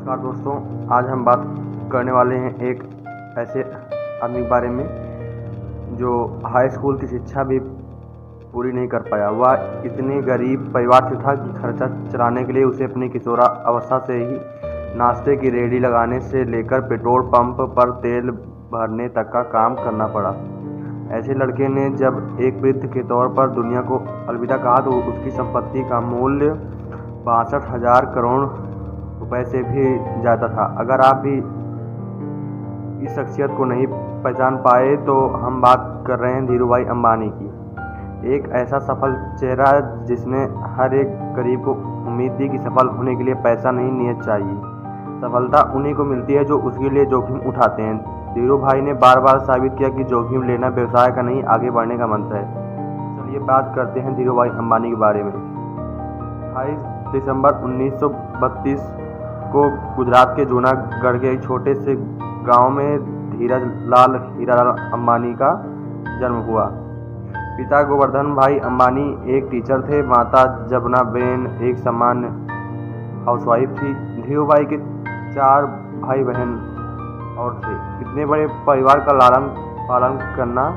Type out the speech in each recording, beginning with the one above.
नमस्कार दोस्तों, आज हम बात करने वाले हैं एक ऐसे आदमी के बारे में जो हाई स्कूल की शिक्षा भी पूरी नहीं कर पाया। वह इतने गरीब परिवार से था कि खर्चा चलाने के लिए उसे अपनी किशोरा अवस्था से ही नाश्ते की रेहड़ी लगाने से लेकर पेट्रोल पंप पर तेल भरने तक का काम करना पड़ा। ऐसे लड़के ने जब एक वृद्ध के तौर पर दुनिया को अलविदा कहा तो उसकी संपत्ति का मूल्य 62,000 करोड़ रुपए से भी ज़्यादा था। अगर आप भी इस शख्सियत को नहीं पहचान पाए तो हम बात कर रहे हैं धीरूभाई अंबानी की। एक ऐसा सफल चेहरा जिसने हर एक गरीब को उम्मीद दी कि सफल होने के लिए पैसा नहीं नियत चाहिए, सफलता उन्हीं को मिलती है जो उसके लिए जोखिम उठाते हैं। धीरूभाई ने बार बार साबित किया कि जोखिम लेना व्यवसाय का नहीं, आगे बढ़ने का मंत्र है। चलिए बात करते हैं धीरूभाई अंबानी के बारे में। 28 दिसंबर 1932 को गुजरात के जूनागढ़ के एक छोटे से गांव में धीरजलाल हीरालाल अंबानी का जन्म हुआ। पिता गोवर्धन भाई अंबानी एक टीचर थे। माता जबनाबेन एक सामान्य हाउसवाइफ थी। धीरूभाई के 4 भाई बहन और थे। इतने बड़े परिवार का लालन पालन करना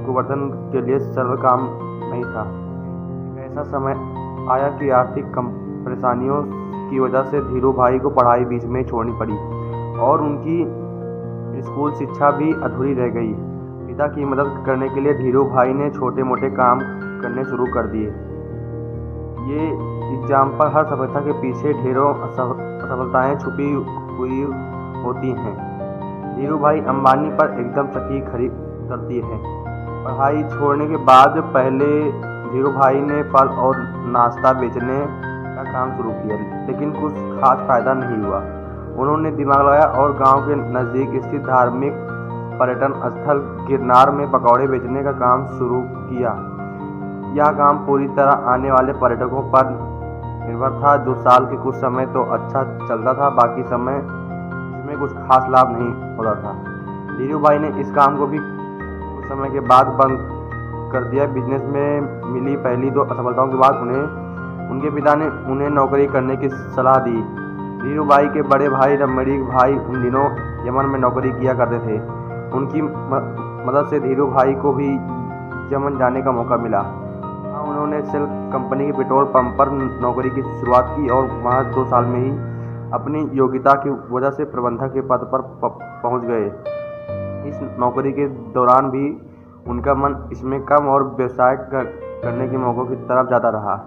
गोवर्धन के लिए सरल काम नहीं था। ऐसा समय आया कि आर्थिक परेशानियों की वजह से धीरूभाई को पढ़ाई बीच में छोड़नी पड़ी और उनकी स्कूल शिक्षा भी अधूरी रह गई। पिता की मदद करने के लिए धीरूभाई ने छोटे मोटे काम करने शुरू कर दिए। ये एग्जाम पर हर सफलता के पीछे ढेरों असफलताएं छुपी हुई होती हैं। धीरूभाई अंबानी पर एकदम सटीक खरी उतरती है। पढ़ाई छोड़ने के बाद पहले धीरूभाई ने फल और नाश्ता बेचने का काम शुरू किया, लेकिन कुछ खास फायदा नहीं हुआ। उन्होंने दिमाग लगाया और गांव के नज़दीक स्थित धार्मिक पर्यटन स्थल गिरनार में पकौड़े बेचने का काम शुरू किया। यह काम पूरी तरह आने वाले पर्यटकों पर निर्भर था। जो साल के कुछ समय तो अच्छा चलता था, बाकी समय इसमें कुछ खास लाभ नहीं होता था। धीरूभाई ने इस काम को भी कुछ समय के बाद बंद कर दिया। बिजनेस में मिली पहली 2 असफलताओं के बाद उनके पिता ने उन्हें नौकरी करने की सलाह दी। धीरूभाई के बड़े भाई रमणीक भाई उन दिनों यमन में नौकरी किया करते थे। उनकी मदद से धीरूभाई को भी यमन जाने का मौका मिला। वहाँ उन्होंने सेल कंपनी के पेट्रोल पंप पर नौकरी की शुरुआत की और वहाँ 2 साल में ही अपनी योग्यता की वजह से प्रबंधक के पद पर पहुँच गए। इस नौकरी के दौरान भी उनका मन इसमें कम और व्यवसाय करने के मौक़ों की तरफ ज़्यादा रहा।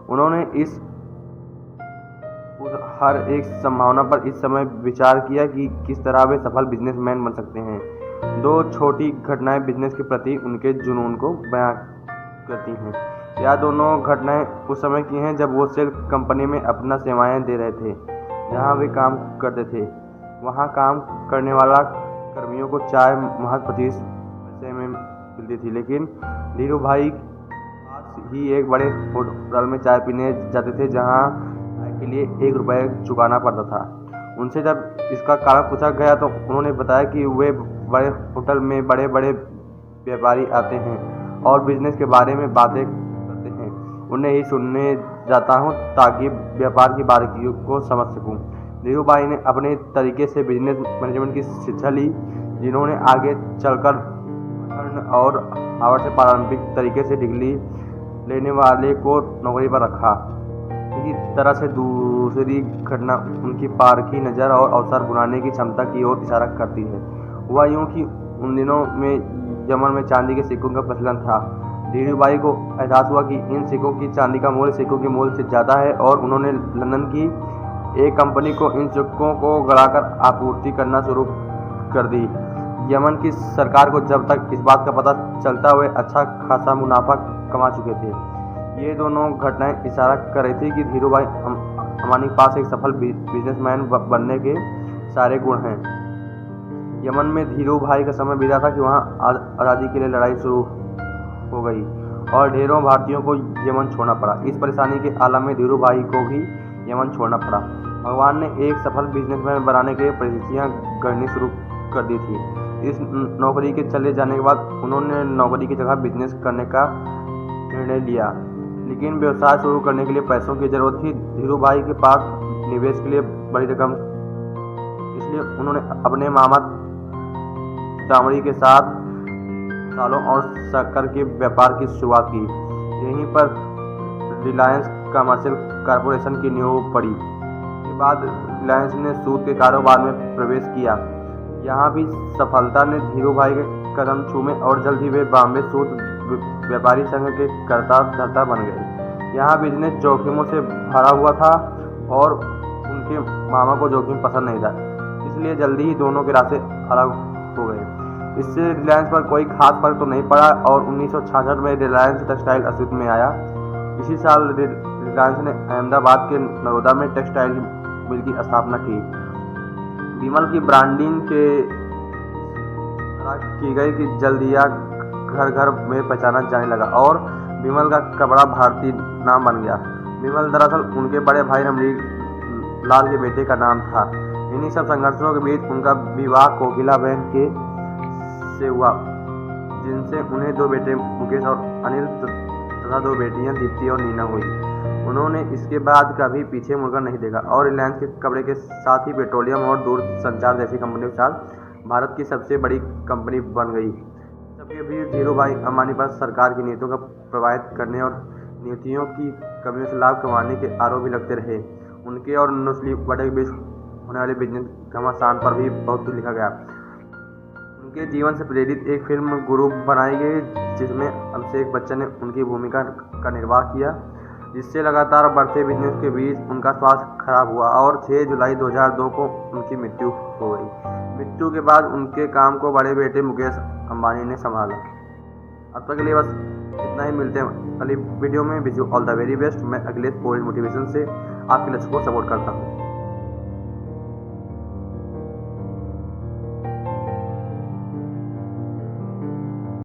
उन्होंने हर एक संभावना पर इस समय विचार किया कि किस तरह वे सफल बिजनेसमैन बन सकते हैं। 2 छोटी घटनाएं बिजनेस के प्रति उनके जुनून को बयां करती हैं। यह दोनों घटनाएं उस समय की हैं जब वो सेल कंपनी में अपना सेवाएं दे रहे थे। जहां वे काम करते थे वहां काम करने वाला कर्मियों को चाय महज 25 पैसे में मिलती थी, लेकिन धीरूभाई पास ही एक बड़े होटल में चाय पीने जाते थे जहां चाय के लिए 1 रुपये चुकाना पड़ता था। उनसे जब इसका कारण पूछा गया तो उन्होंने बताया कि वे बड़े होटल में बड़े बड़े व्यापारी आते हैं और बिजनेस के बारे में बातें करते हैं। उन्हें ही सुनने जाता हूँ ताकि व्यापार की बारीकियों को समझ सकूँ। धीरूभाई ने अपने तरीके से बिजनेस मैनेजमेंट की शिक्षा ली, जिन्होंने आगे चलकर और हार्वर्ड से पारंपरिक तरीके से डिग्री लेने वाले को नौकरी पर रखा। इसी तरह से दूसरी घटना उनकी पारखी नज़र और अवसर बुलाने की क्षमता की ओर इशारा करती है। हुआ यूँ कि उन दिनों में यमन में चांदी के सिक्कों का प्रचलन था। धीरूभाई को एहसास हुआ कि इन सिक्कों की चांदी का मूल्य सिक्कों के मूल्य से ज़्यादा है और उन्होंने लंदन की एक कंपनी को इन सिक्कों को गलाकर आपूर्ति करना शुरू कर दी। यमन की सरकार को जब तक इस बात का पता चलता वे अच्छा खासा मुनाफा कमा चुके थे। ये दोनों घटनाएं इशारा कर रही थी कि धीरूभाई अंबानी के पास एक सफल बिजनेसमैन बनने के सारे गुण हैं। यमन में धीरूभाई का समय बीता था कि वहाँ आज़ादी के लिए लड़ाई शुरू हो गई और ढेरों भारतीयों को यमन छोड़ना पड़ा। इस परेशानी के आलम में धीरूभाई को भी यमन छोड़ना पड़ा। भगवान ने एक सफल बिजनेसमैन बनाने के लिए परिस्थितियाँ गढ़नी शुरू कर दी थी। इस नौकरी के चले जाने के बाद उन्होंने नौकरी की जगह बिजनेस करने का निर्णय लिया, लेकिन व्यवसाय शुरू करने के लिए पैसों की जरूरत थी। धीरूभाई के पास निवेश के लिए बड़ी रकम, इसलिए उन्होंने अपने मामा तामड़ी के साथ सालों और शक्कर के व्यापार की शुरुआत की। यहीं पर रिलायंस कमर्शियल कॉरपोरेशन की नींव पड़ी। इसके बाद रिलायंस ने सूत के कारोबार में प्रवेश किया। यहाँ भी सफलता ने धीरू भाई के कदम छूमे और जल्द ही वे बॉम्बे सूत व्यापारी संघ के कर्ता धर्ता बन गए। यहाँ बिजनेस जोखिमों से भरा हुआ था और उनके मामा को जोखिम पसंद नहीं था, इसलिए जल्दी ही दोनों के रास्ते अलग हो गए। इससे रिलायंस पर कोई खास फर्क तो नहीं पड़ा और 1966 में रिलायंस टेक्सटाइल अस्तित्व में आया। इसी साल रिलायंस ने अहमदाबाद के नरोदा में टेक्सटाइल मिल की स्थापना की। विमल की ब्रांडिंग के की गई कि जल्द यह घर घर में पहचाना जाने लगा और विमल का कपड़ा भारतीय नाम बन गया। विमल दरअसल उनके बड़े भाई रमणीक लाल के बेटे का नाम था। इन्हीं सब संघर्षों के बीच उनका विवाह कोकिला बहन के से हुआ, जिनसे उन्हें दो बेटे मुकेश और अनिल तथा दो बेटियां दीप्ति और नीना हुई। उन्होंने इसके बाद कभी पीछे मुड़कर नहीं देखा और रिलायंस के कपड़े के साथ ही पेट्रोलियम और दूरसंचार जैसी कंपनियों के साथ भारत की सबसे बड़ी कंपनी बन गई। सबके बीच धीरू भाई अंबानी पर सरकार की नीतियों का प्रभावित करने और नीतियों की कमियों से लाभ कमाने के आरोप भी लगते रहे। उनके और नुस्ली बटे के बीच होने वाले बिजनेस घमासान पर भी बहुत लिखा गया। उनके जीवन से प्रेरित एक फिल्म गुरु बनाई गई, जिसमें अभिषेक बच्चन ने उनकी भूमिका का निर्वाह किया, जिससे लगातार बढ़ते बिजनेस के बीच उनका स्वास्थ्य खराब हुआ और 6 जुलाई 2002 को उनकी मृत्यु हो गई। मृत्यु के बाद उनके काम को बड़े बेटे मुकेश अंबानी ने संभाला। अब तक के लिए बस इतना ही। मिलते हैं अगली वीडियो में। Wish you all the very best. मैं अखिलेश पोएज मोटिवेशन से आपके लक्ष्य को सपोर्ट करता हूँ।